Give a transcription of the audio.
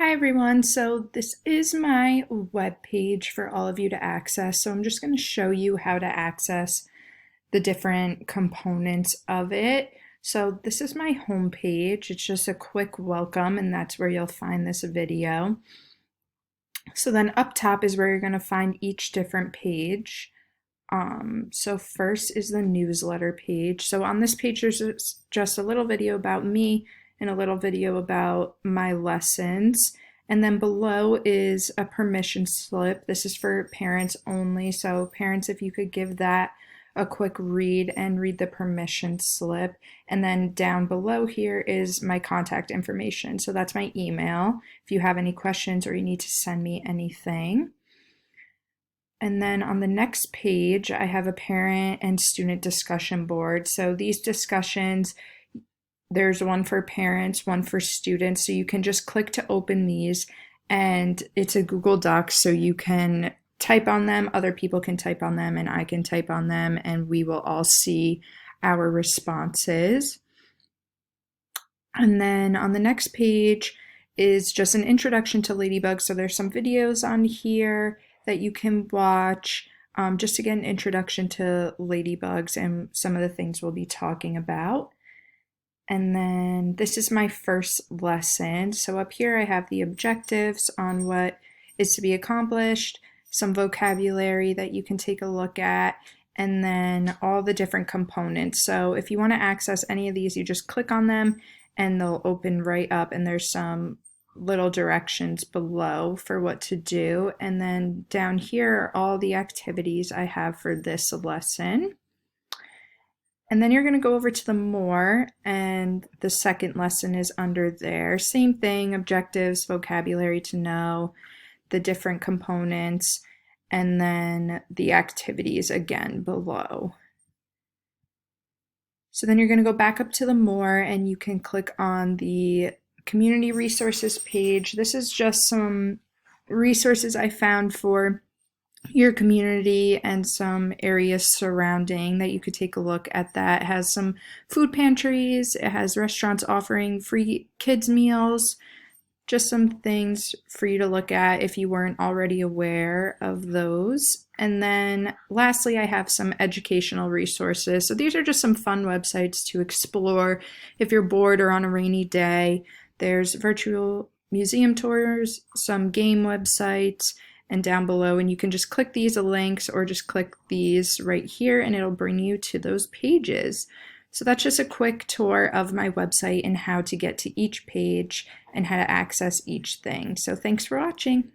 Hi everyone, so this is my web page for all of you to access. So I'm just going to show you how to access the different components of it. So this is my home page. It's just a quick welcome and that's where you'll find this video. So then up top is where you're going to find each different page. So first is the newsletter page. So on this page, there's just a little video about me and a little video about my lessons. And then below is a permission slip. This is for parents only. So parents, if you could give that a quick read and read the permission slip. And then down below here is my contact information. So that's my email if you have any questions or you need to send me anything. And then on the next page, I have a parent and student discussion board. So these discussions, there's one for parents, one for students. So you can just click to open these and it's a Google Docs. So you can type on them, other people can type on them, and I can type on them, and we will all see our responses. And then on the next page is just an introduction to Ladybug. So there's some videos on here that you can watch just to get an introduction to ladybugs and some of the things we'll be talking about. And then this is my first lesson. So up here I have the objectives on what is to be accomplished, some vocabulary that you can take a look at, and then all the different components. So if you want to access any of these, you just click on them and they'll open right up, and there's some little directions below for what to do. And then down here are all the activities I have for this lesson. And then you're going to go over to the more, and the second lesson is under there. Same thing, objectives, vocabulary to know, the different components, and then the activities again below. So then you're going to go back up to the more, and you can click on the community resources page. This is just some resources I found for your community and some areas surrounding that you could take a look at. That it has some food pantries, it has restaurants offering free kids meals, just some things for you to look at if you weren't already aware of those. And then lastly, I have some educational resources. So these are just some fun websites to explore if you're bored or on a rainy day. There's virtual museum tours, some game websites, and down below, and you can just click these links or just click these right here and it'll bring you to those pages. So that's just a quick tour of my website and how to get to each page and how to access each thing. So thanks for watching.